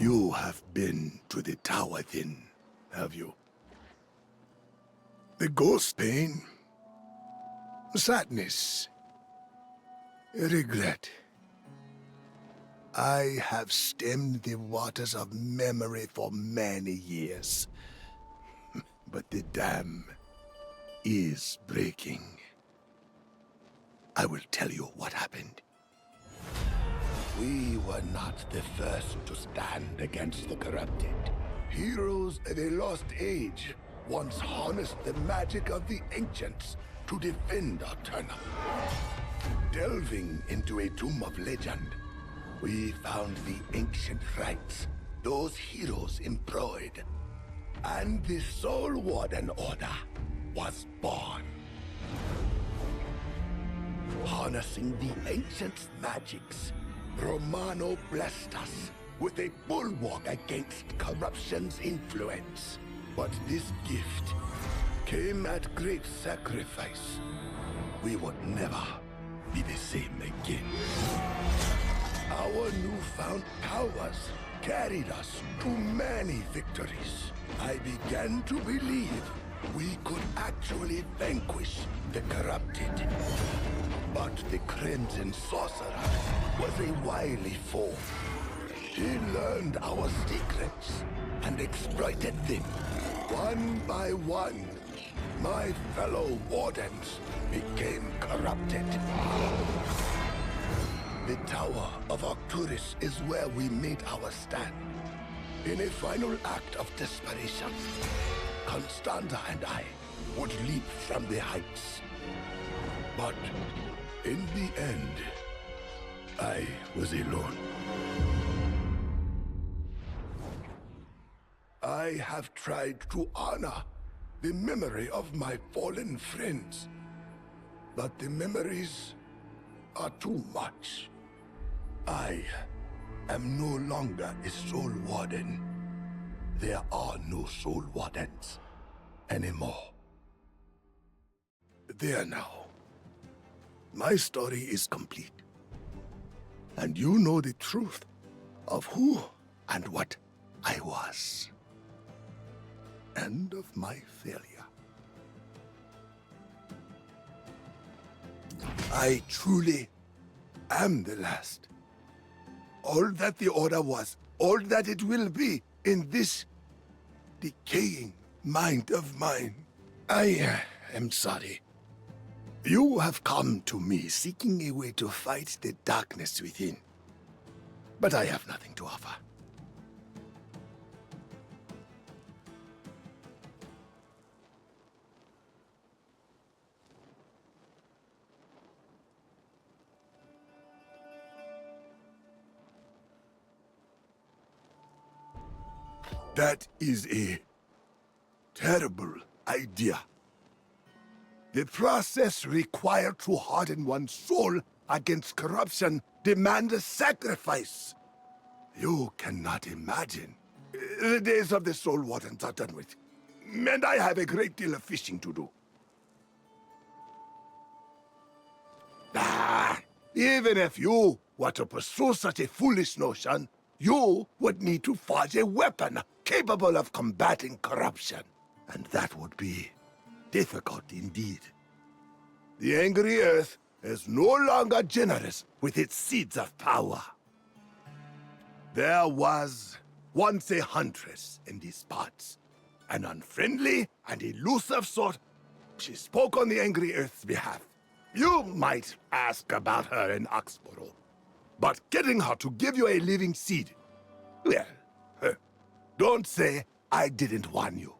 You have been to the tower then, have you? The ghost pain, sadness, regret. I have stemmed the waters of memory for many years. But the dam is breaking. I will tell you what happened. We were not the first to stand against the corrupted. Heroes of a lost age once harnessed the magic of the ancients to defend our Turner. Delving into a tomb of legend, we found the ancient rites those heroes employed, and the Soul Warden Order was born. Harnessing the ancients' magics, Romano blessed us with a bulwark against corruption's influence. But this gift came at great sacrifice. We would never be the same again. Our newfound powers carried us to many victories. I began to believe we could actually vanquish the corrupted. But the Crimson Sorcerer was a wily foe. He learned our secrets and exploited them. One by one, my fellow wardens became corrupted. The Tower of Arcturus is where we made our stand. In a final act of desperation, Constanta and I would leap from the heights. But in the end, I was alone. I have tried to honor the memory of my fallen friends, but the memories are too much. I am no longer a Soul Warden. There are no Soul Wardens anymore. There now. My story is complete. And you know the truth of who and what I was. End of my failure. I truly am the last. All that the Order was, all that it will be in this decaying mind of mine. I am sorry. You have come to me seeking a way to fight the darkness within. But I have nothing to offer. That is a terrible idea. The process required to harden one's soul against corruption demands a sacrifice. You cannot imagine. The days of the Soul Wardens are done with, and I have a great deal of fishing to do. Even if you were to pursue such a foolish notion, you would need to forge a weapon capable of combating corruption. And that would be difficult indeed. The angry earth is no longer generous with its seeds of power. There was once a huntress in these parts, an unfriendly and elusive sort. She spoke on the angry earth's behalf. You might ask about her in Oxborough, but getting her to give you a living seed, well, don't say I didn't warn you.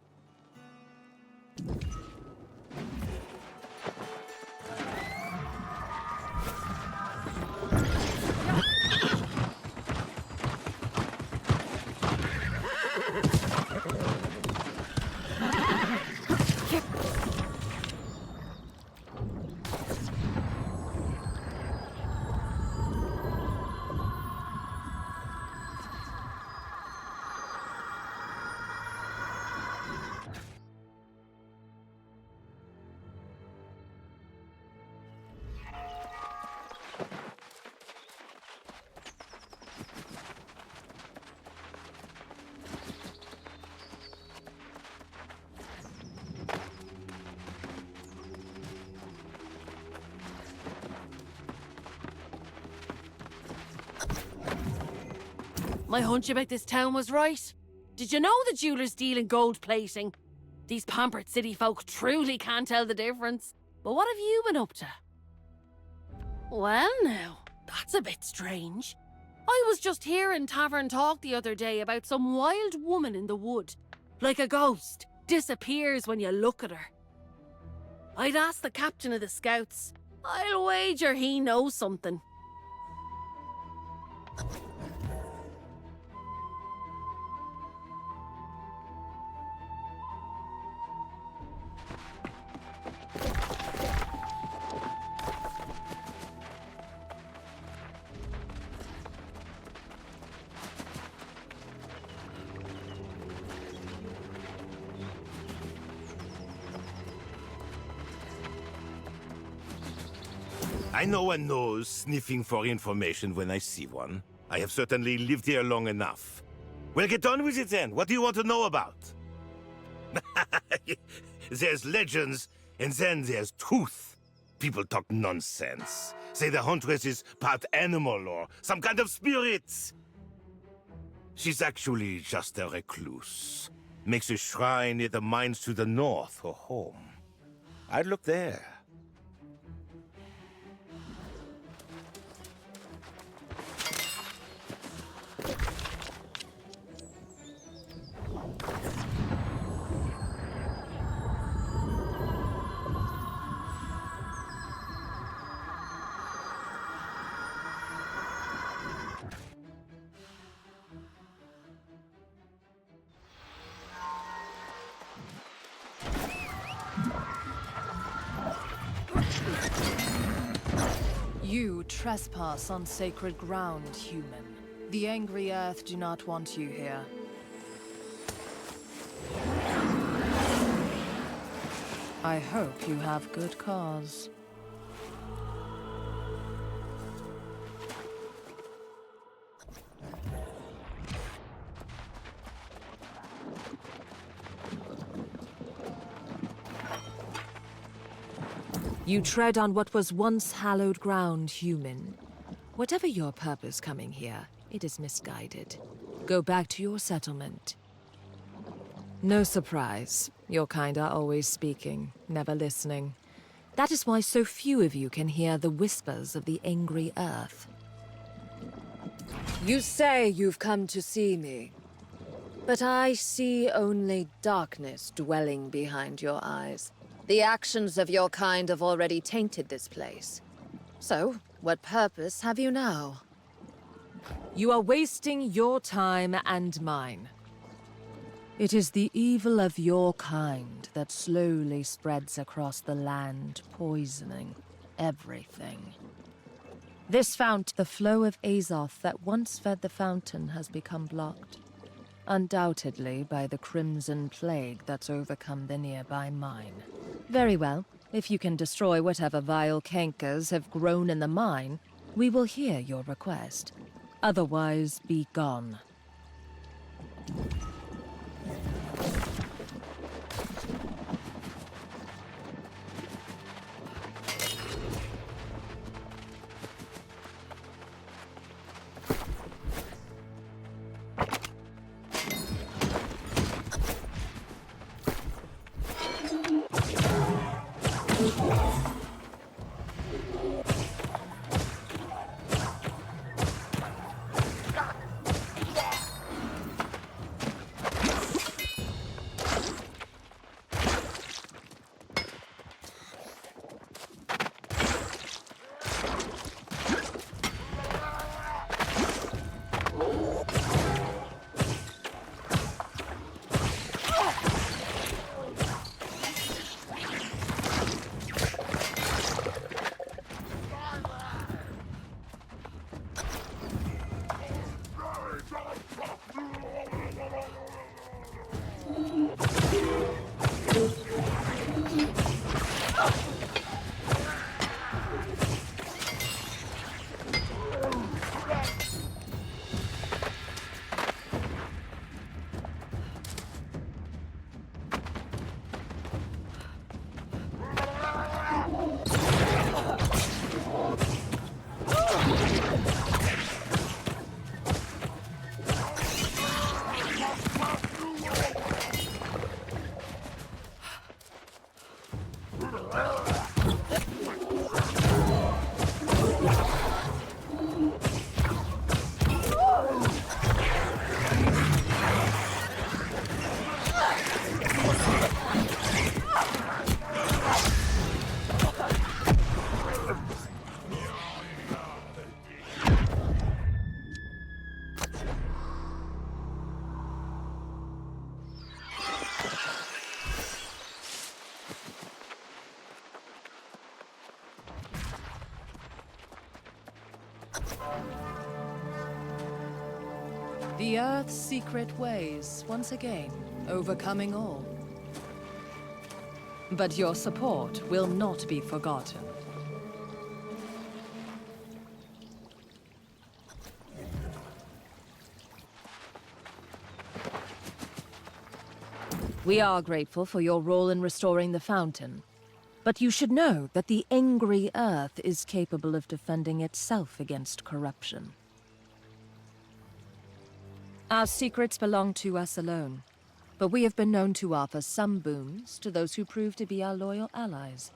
My hunch about this town was right. Did you know the jewelers deal in gold plating? These pampered city folk truly can't tell the difference. But what have you been up to? Well now, that's a bit strange. I was just hearing tavern talk the other day about some wild woman in the wood. Like a ghost, disappears when you look at her. I'd ask the captain of the scouts. I'll wager he knows something. I know one knows sniffing for information when I see one. I have certainly lived here long enough. Well, get on with it then. What do you want to know about? There's legends, and then there's truth. People talk nonsense. Say the huntress is part animal or some kind of spirit. She's actually just a recluse. Makes a shrine near the mines to the north her home. I'd look there. You trespass on sacred ground, human. The angry earth do not want you here. I hope you have good cause. You tread on what was once hallowed ground, human. Whatever your purpose coming here, it is misguided. Go back to your settlement. No surprise. Your kind are always speaking, never listening. That is why so few of you can hear the whispers of the angry earth. You say you've come to see me, but I see only darkness dwelling behind your eyes. The actions of your kind have already tainted this place. So, what purpose have you now? You are wasting your time and mine. It is the evil of your kind that slowly spreads across the land, poisoning everything. This fount, the flow of Azoth that once fed the fountain, has become blocked. Undoubtedly by the Crimson Plague that's overcome the nearby mine. Very well. If you can destroy whatever vile cankers have grown in the mine, we will hear your request. Otherwise, be gone. The Earth's secret ways, once again, overcoming all. But your support will not be forgotten. We are grateful for your role in restoring the fountain. But you should know that the angry Earth is capable of defending itself against corruption. Our secrets belong to us alone, but we have been known to offer some boons to those who prove to be our loyal allies.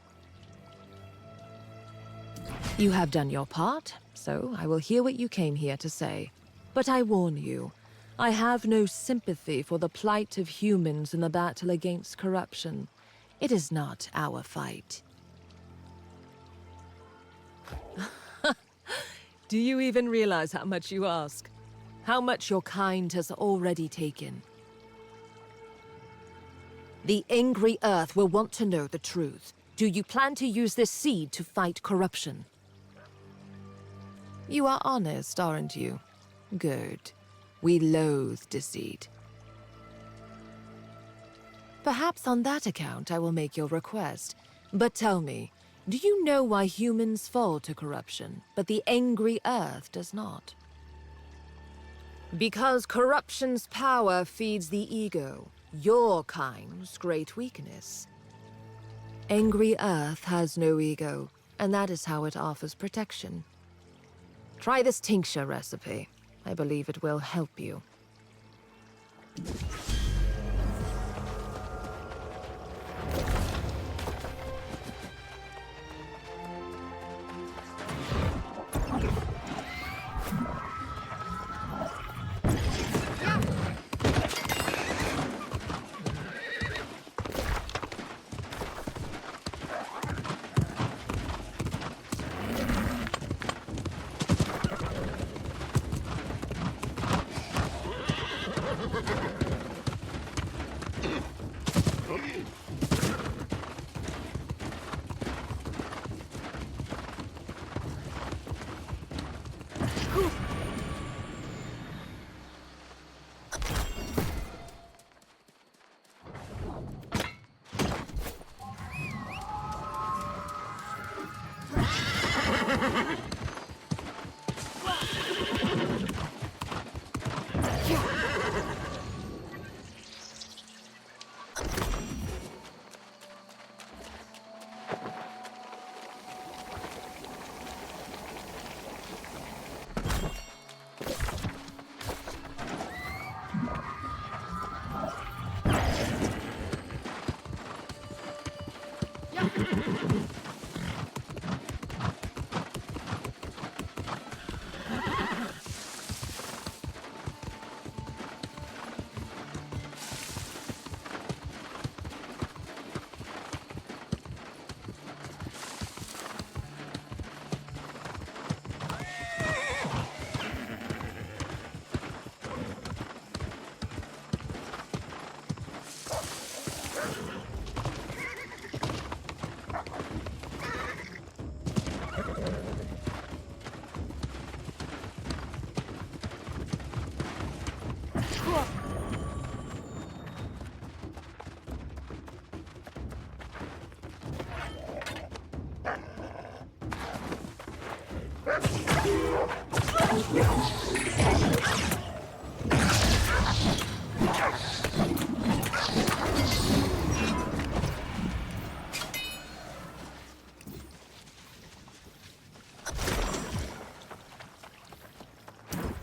You have done your part, so I will hear what you came here to say. But I warn you, I have no sympathy for the plight of humans in the battle against corruption. It is not our fight. Do you even realize how much you ask? How much your kind has already taken? The angry Earth will want to know the truth. Do you plan to use this seed to fight corruption? You are honest, aren't you? Good. We loathe deceit. Perhaps on that account I will make your request. But tell me, do you know why humans fall to corruption, but the angry Earth does not? Because corruption's power feeds the ego, your kind's great weakness. Angry Earth has no ego, and that is how it offers protection. Try this tincture recipe. I believe it will help you.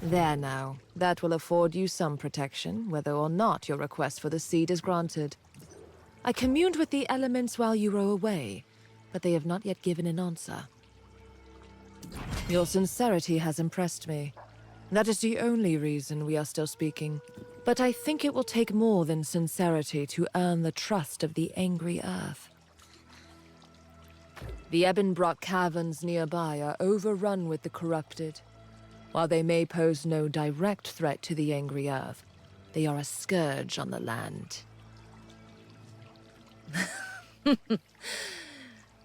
There now. That will afford you some protection, whether or not your request for the seed is granted. I communed with the elements while you were away, but they have not yet given an answer. Your sincerity has impressed me. That is the only reason we are still speaking. But I think it will take more than sincerity to earn the trust of the angry Earth. The Ebonbrock caverns nearby are overrun with the corrupted. While they may pose no direct threat to the angry Earth, they are a scourge on the land.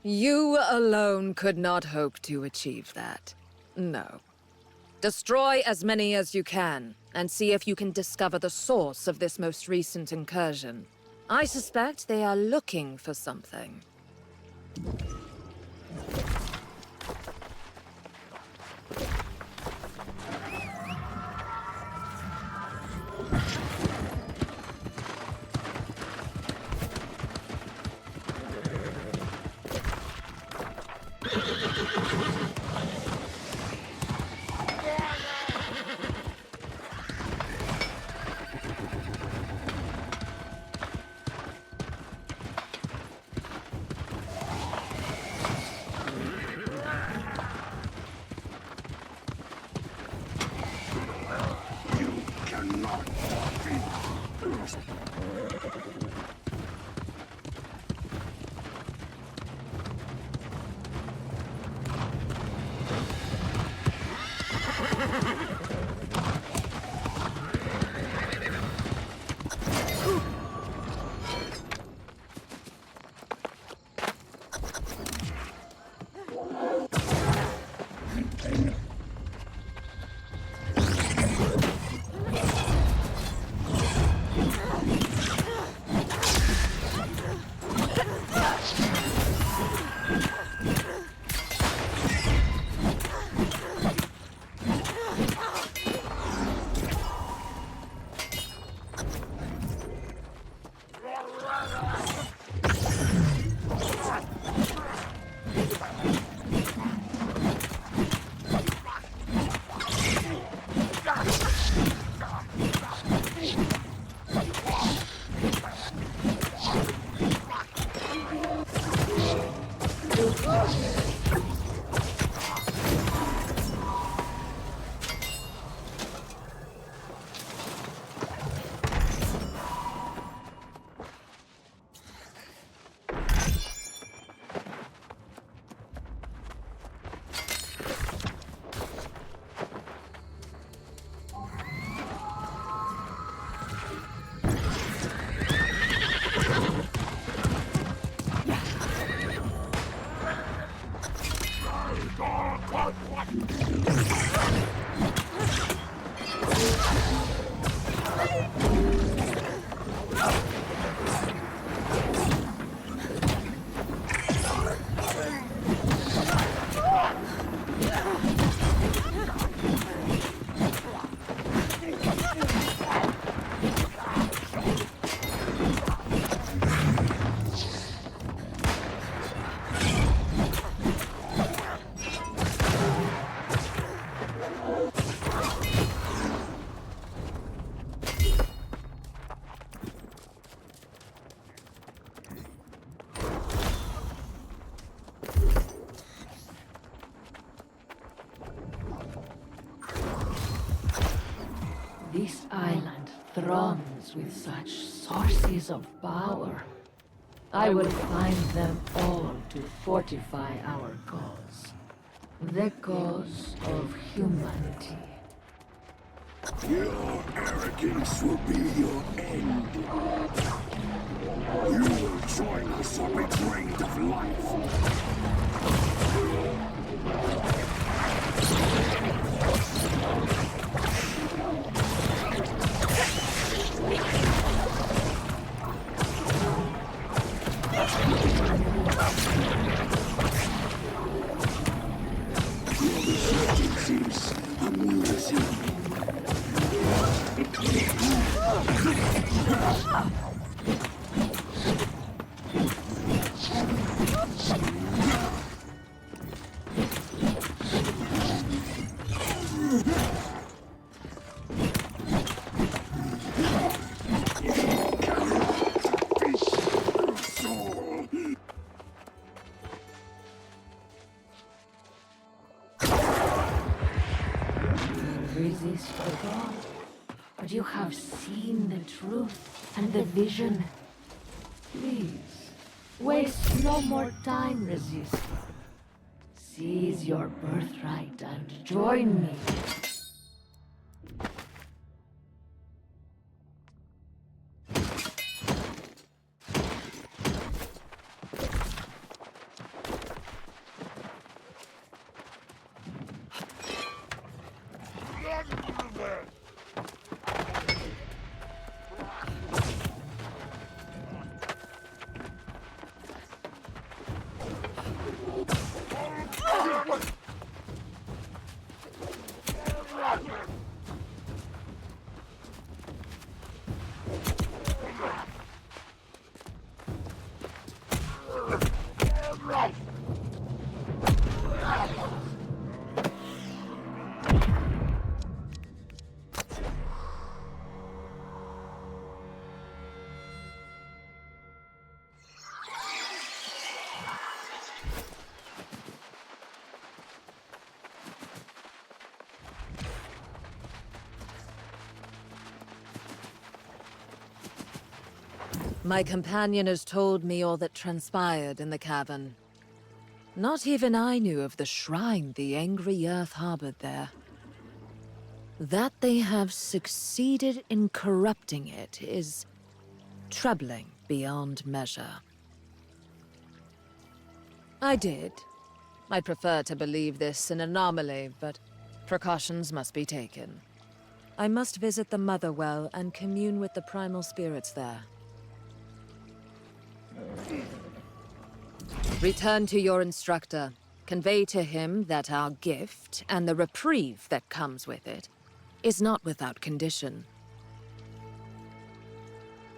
You alone could not hope to achieve that. No. Destroy as many as you can, and see if you can discover the source of this most recent incursion. I suspect they are looking for something. This island throngs with such sources of power. I will find them all to fortify our cause. The cause of humanity. Your arrogance will be your end. You will join us or be drained of life. It seems amusing. exist at all. But you have seen the truth and the vision. Please, waste no more time resisting. Seize your birthright and join me. My companion has told me all that transpired in the cavern. Not even I knew of the shrine the angry earth harbored there. That they have succeeded in corrupting it is troubling beyond measure. I did. I'd prefer to believe this an anomaly, but precautions must be taken. I must visit the Mother Well and commune with the primal spirits there. Return to your instructor. Convey to him that our gift, and the reprieve that comes with it, is not without condition.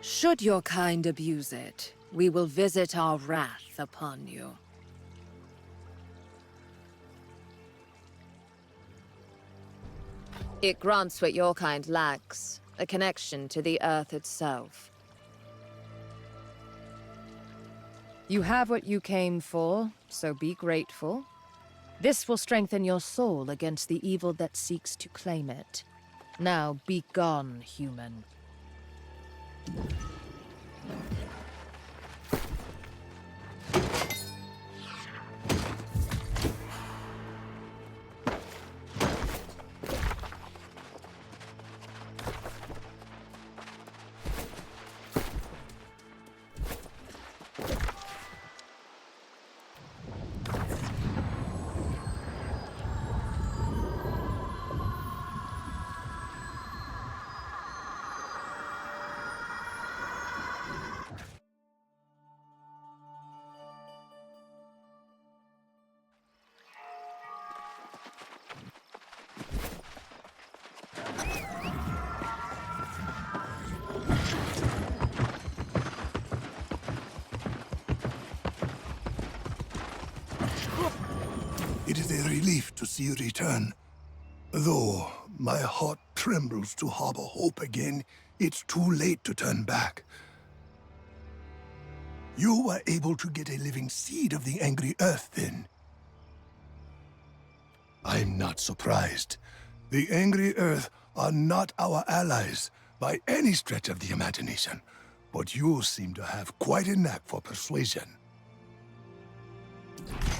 Should your kind abuse it, we will visit our wrath upon you. It grants what your kind lacks, a connection to the Earth itself. You have what you came for, so be grateful. This will strengthen your soul against the evil that seeks to claim it. Now be gone, human. It is a relief to see you return. Though my heart trembles to harbor hope again, it's too late to turn back. You were able to get a living seed of the angry earth then. I'm not surprised. The angry earth are not our allies by any stretch of the imagination, but you seem to have quite a knack for persuasion.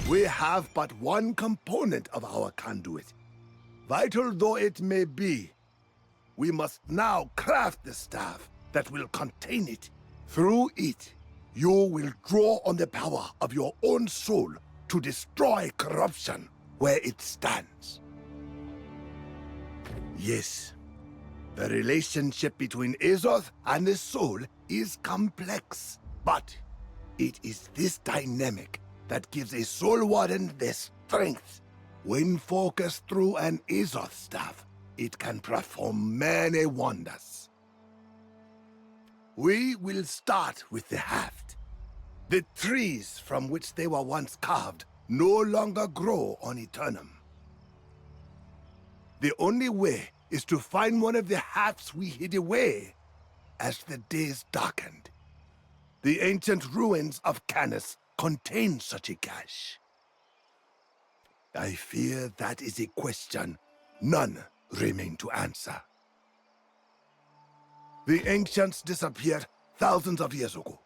We have but one component of our conduit. Vital though it may be, we must now craft the staff that will contain it. Through it, you will draw on the power of your own soul to destroy corruption where it stands. Yes, the relationship between Azoth and the soul is complex, but it is this dynamic that gives a soul warden their strength. When focused through an Azoth staff, it can perform many wonders. We will start with the haft. The trees from which they were once carved no longer grow on Eternum. The only way is to find one of the hafts we hid away as the days darkened. The ancient ruins of Canis contain such a cache. I fear that is a question none remain to answer. The ancients disappeared thousands of years ago.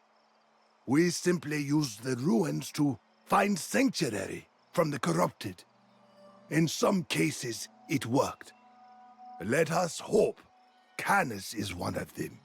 We simply used the ruins to find sanctuary from the corrupted. In some cases, it worked. Let us hope Canis is one of them.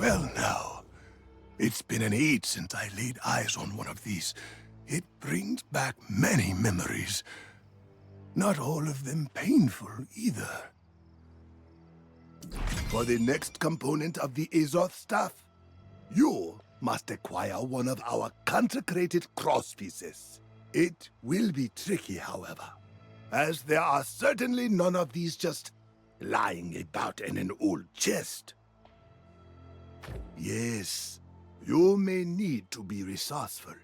Well now, it's been an age since I laid eyes on one of these. It brings back many memories. Not all of them painful either. For the next component of the Azoth staff, you must acquire one of our consecrated crosspieces. It will be tricky, however, as there are certainly none of these just lying about in an old chest. Yes, you may need to be resourceful.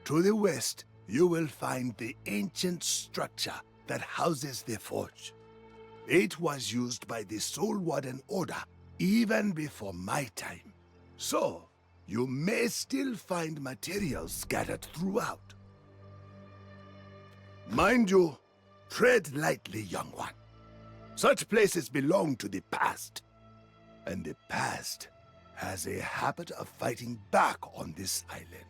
To the west, you will find the ancient structure that houses the forge. It was used by the Soul Warden Order even before my time. So, you may still find materials scattered throughout. Mind you, tread lightly, young one. Such places belong to the past, and the past has a habit of fighting back on this island.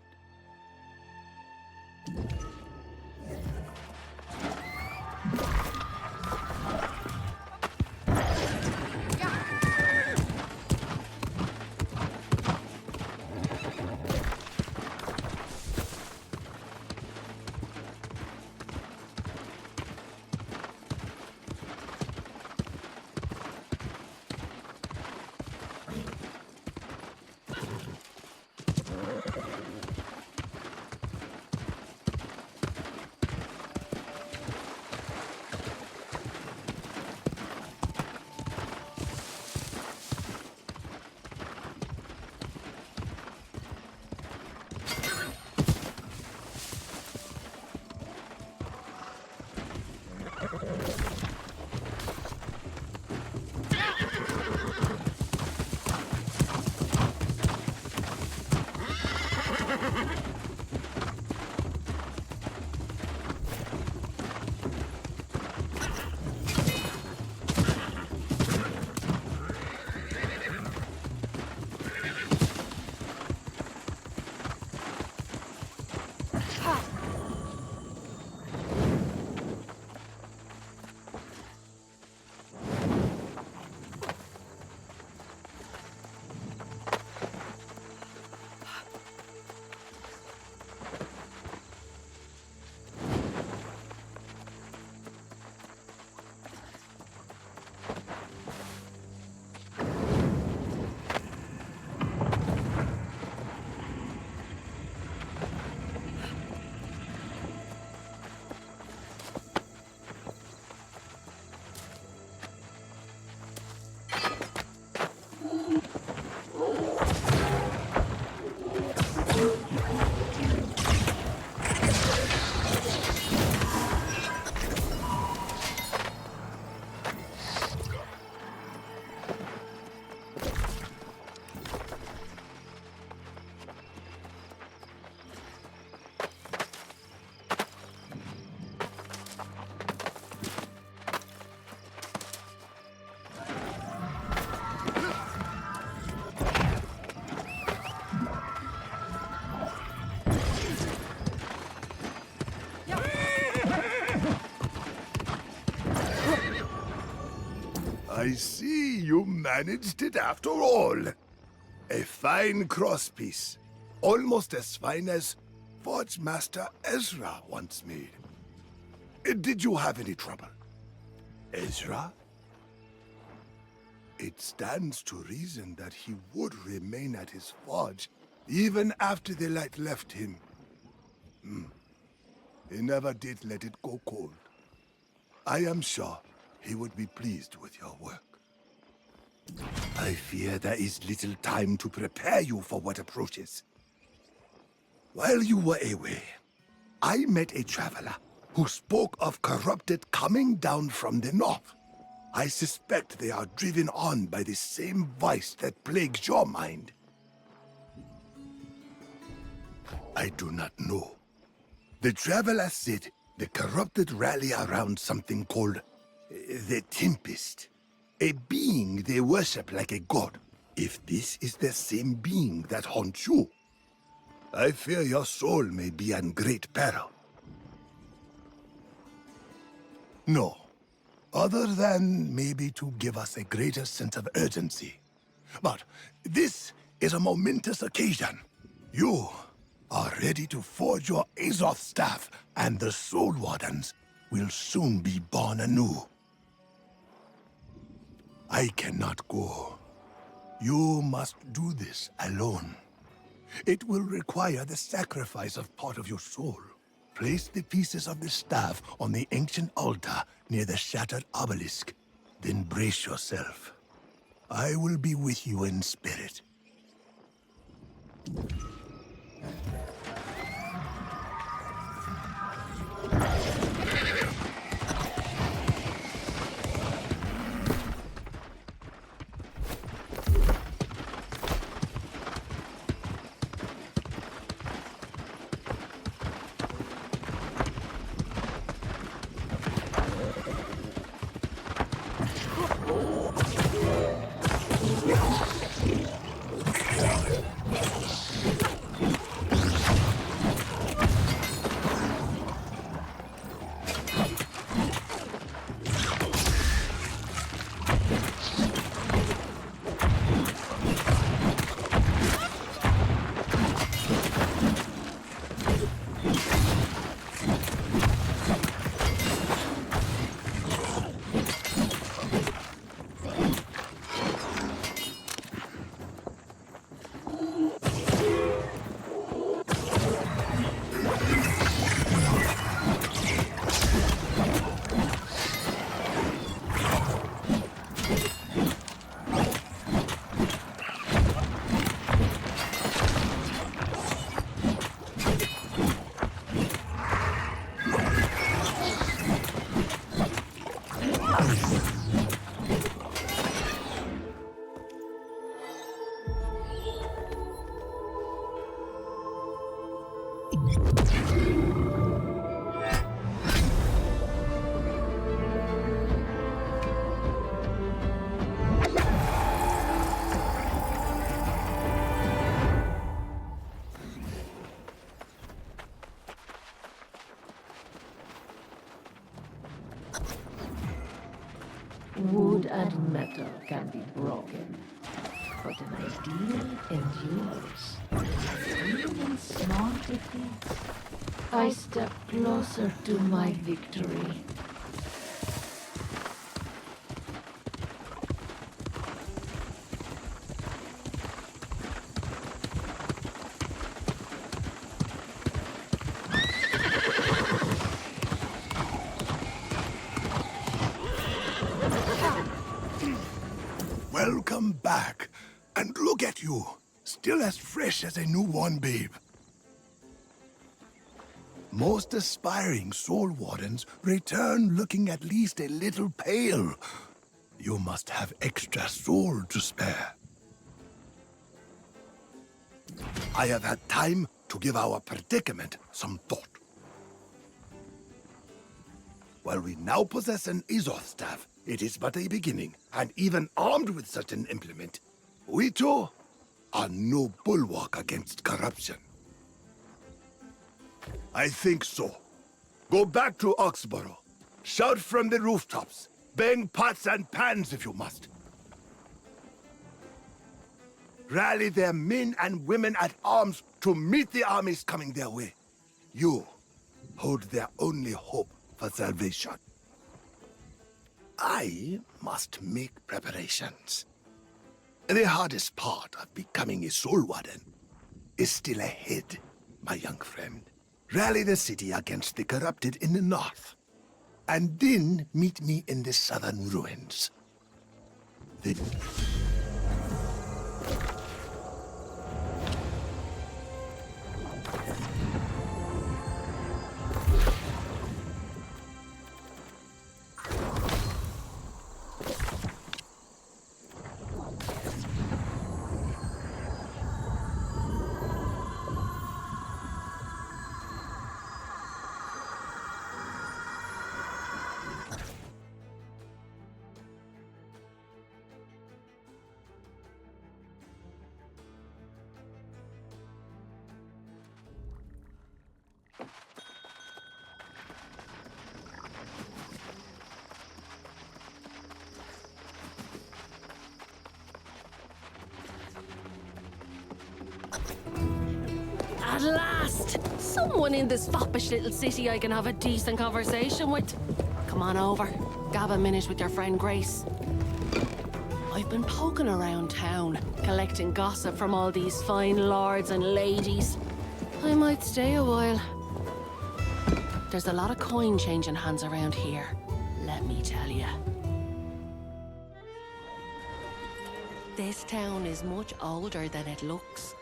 I see you managed it after all. A fine crosspiece. Almost as fine as Forge Master Ezra once made. Did you have any trouble? Ezra? It stands to reason that he would remain at his forge even after the light left him. He never did let it go cold. I am sure he would be pleased with your work. I fear there is little time to prepare you for what approaches. While you were away, I met a traveler who spoke of corrupted coming down from the north. I suspect they are driven on by the same vice that plagues your mind. I do not know. The traveler said the corrupted rally around something called the Tempest, a being they worship like a god. If this is the same being that haunts you, I fear your soul may be in great peril. No, other than maybe to give us a greater sense of urgency. But this is a momentous occasion. You are ready to forge your Azoth staff, and the Soul Wardens will soon be born anew. I cannot go. You must do this alone. It will require the sacrifice of part of your soul. Place the pieces of the staff on the ancient altar near the shattered obelisk. Then brace yourself. I will be with you in spirit. and metal can be broken, but an ideal endures. Even in small defeats, I step closer to my victory. Welcome back. And look at you, still as fresh as a newborn babe. Most aspiring soul wardens return looking at least a little pale. You must have extra soul to spare. I have had time to give our predicament some thought. While we now possess an Izoth staff, it is but a beginning, and even armed with such an implement, we too are no bulwark against corruption. I think so. Go back to Oxborough. Shout from the rooftops. Bang pots and pans if you must. Rally their men and women at arms to meet the armies coming their way. You hold their only hope for salvation. I must make preparations. The hardest part of becoming a soul warden is still ahead, my young friend. Rally the city against the corrupted in the north, and then meet me in the southern ruins. At last! Someone in this foppish little city I can have a decent conversation with. Come on over. Gab a minute with your friend Grace. I've been poking around town, collecting gossip from all these fine lords and ladies. I might stay a while. There's a lot of coin changing hands around here, let me tell you. This town is much older than it looks.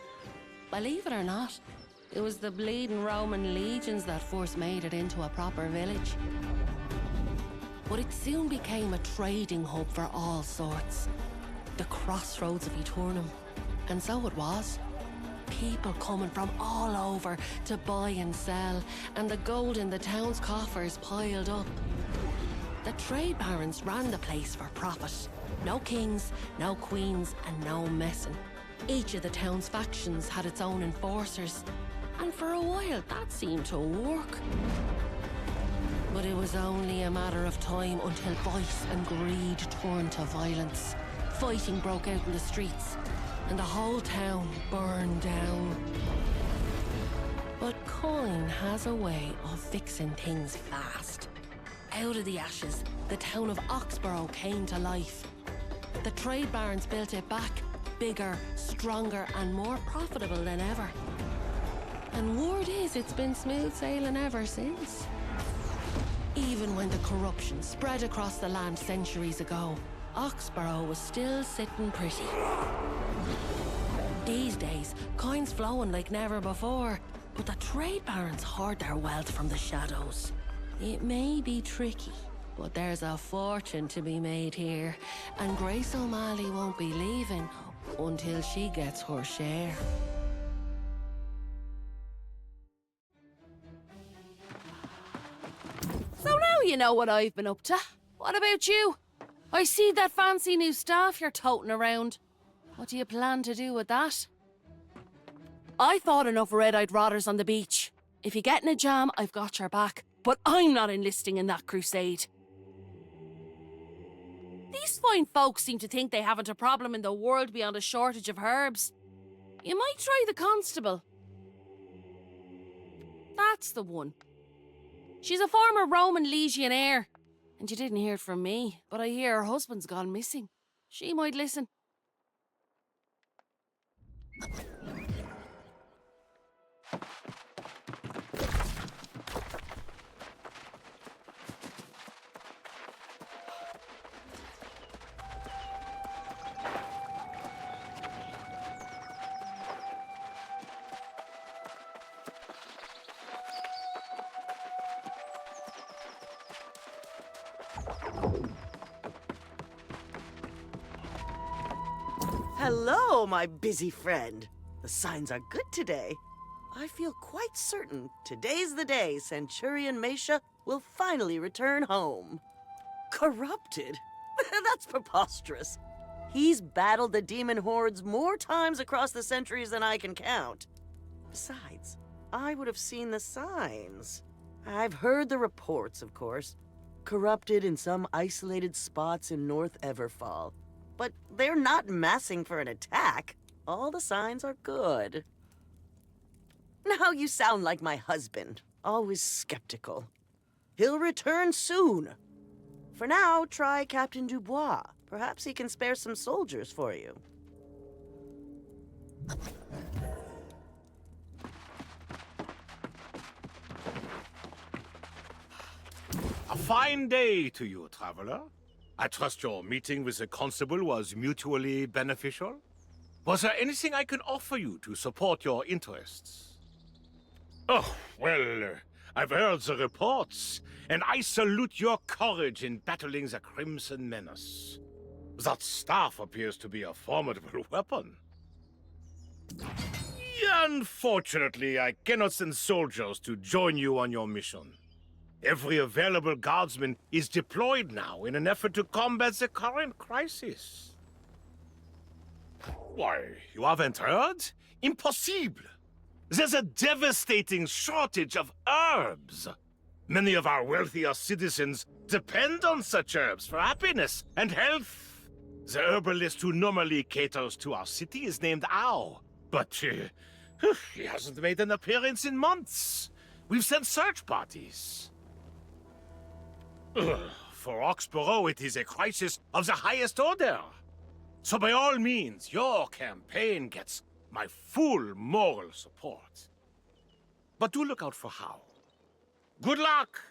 Believe it or not, it was the bleeding Roman legions that first made it into a proper village. But it soon became a trading hub for all sorts. The crossroads of Eternum. And so it was. People coming from all over to buy and sell, and the gold in the town's coffers piled up. The trade barons ran the place for profit. No kings, no queens, and no messing. Each of the town's factions had its own enforcers, and for a while that seemed to work. But it was only a matter of time until vice and greed turned to violence. Fighting broke out in the streets, and the whole town burned down. But coin has a way of fixing things fast. Out of the ashes, the town of Oxborough came to life. The trade barons built it back, bigger, stronger, and more profitable than ever. And word is it's been smooth sailing ever since. Even when the corruption spread across the land centuries ago, Oxborough was still sitting pretty. These days, coins flowing like never before, but the trade barons hoard their wealth from the shadows. It may be tricky, but there's a fortune to be made here, and Grace O'Malley won't be leaving until she gets her share. So now you know what I've been up to. What about you? I see that fancy new staff you're toting around. What do you plan to do with that? I thought enough red-eyed rotters on the beach. If you get in a jam, I've got your back. But I'm not enlisting in that crusade. These fine folks seem to think they haven't a problem in the world beyond a shortage of herbs. You might try the constable. That's the one. She's a former Roman legionnaire. And you didn't hear it from me, but I hear her husband's gone missing. She might listen. Hello, my busy friend. The signs are good today. I feel quite certain today's the day Centurion Mesha will finally return home. Corrupted? That's preposterous. He's battled the demon hordes more times across the centuries than I can count. Besides, I would have seen the signs. I've heard the reports, of course. Corrupted in some isolated spots in North Everfall. But they're not massing for an attack. All the signs are good. Now you sound like my husband, always skeptical. He'll return soon. For now, try Captain Dubois. Perhaps he can spare some soldiers for you. A fine day to you, traveler. I trust your meeting with the constable was mutually beneficial? Was there anything I can offer you to support your interests? Oh, well, I've heard the reports, and I salute your courage in battling the Crimson Menace. That staff appears to be a formidable weapon. Unfortunately, I cannot send soldiers to join you on your mission. Every available guardsman is deployed now in an effort to combat the current crisis. Why, you haven't heard? Impossible! There's a devastating shortage of herbs. Many of our wealthier citizens depend on such herbs for happiness and health. The herbalist who normally caters to our city is named Ao, but he hasn't made an appearance in months. We've sent search parties. For Oxborough, it is a crisis of the highest order. So by all means, your campaign gets my full moral support. But do look out for How. Good luck!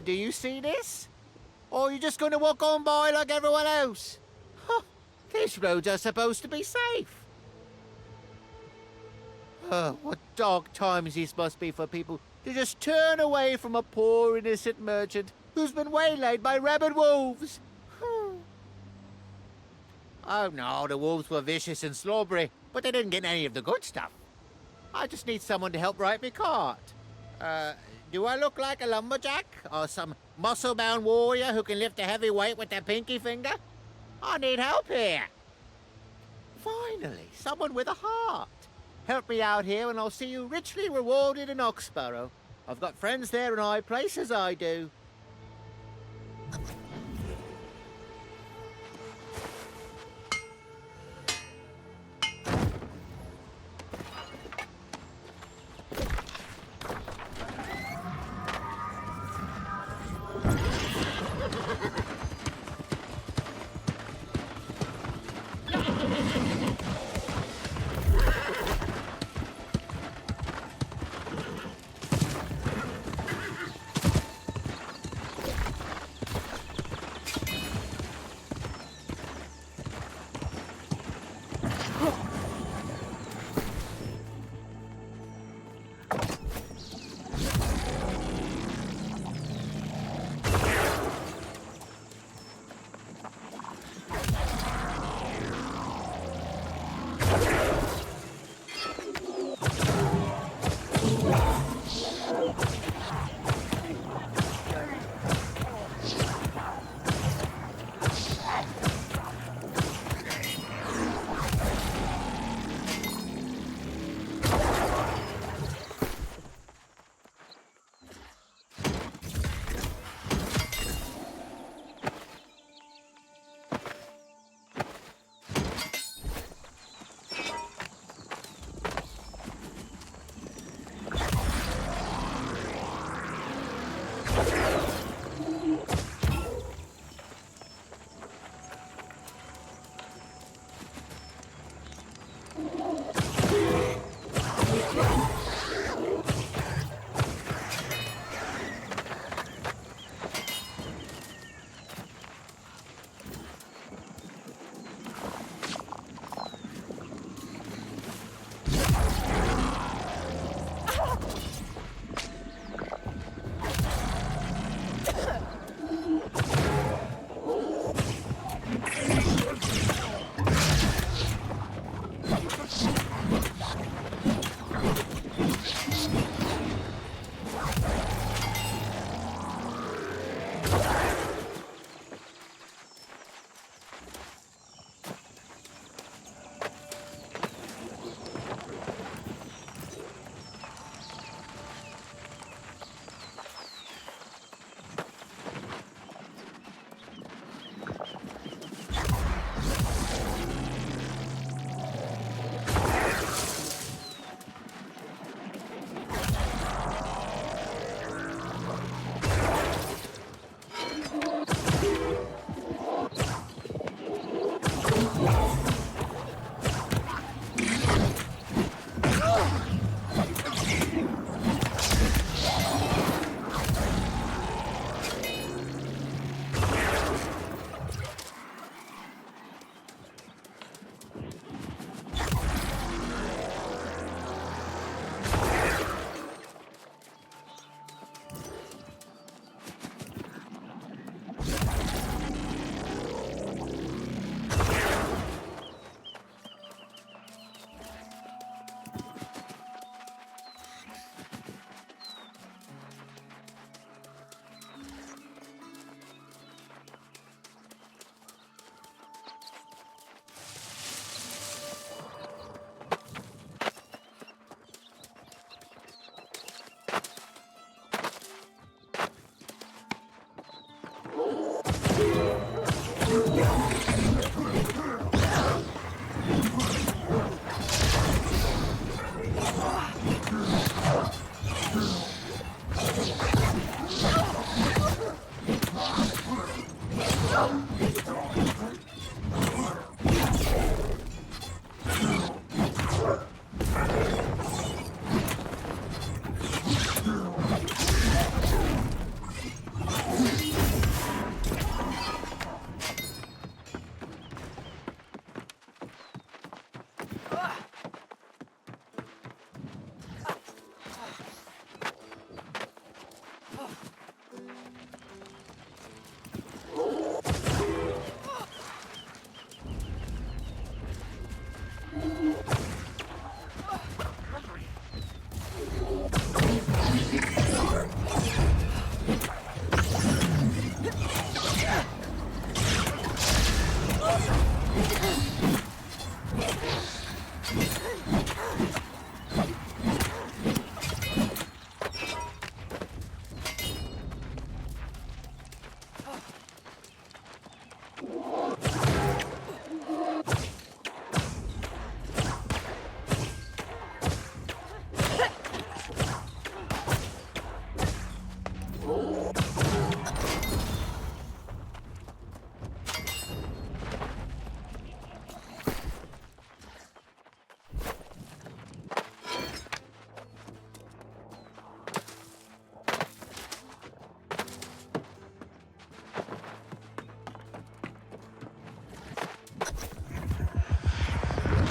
Do you see this? Or are you just going to walk on by like everyone else? Huh, these roads are supposed to be safe. What dark times these must be for people to just turn away from a poor innocent merchant who's been waylaid by rabid wolves. Oh no, the wolves were vicious and slobbery, but they didn't get any of the good stuff. I just need someone to help right me cart. Do I look like a lumberjack? Or some muscle-bound warrior who can lift a heavy weight with their pinky finger? I need help here. Finally, someone with a heart. Help me out here and I'll see you richly rewarded in Oxborough. I've got friends there in high places, I do.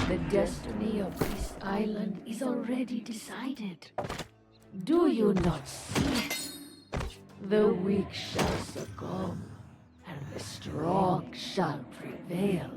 The destiny of this island is already decided. Do you not see it? The weak shall succumb, and the strong shall prevail.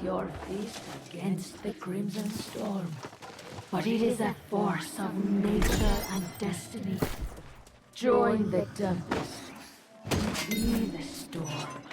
Your fist against the Crimson Storm. But it is a force of nature and destiny. Join the tempest. Be the storm.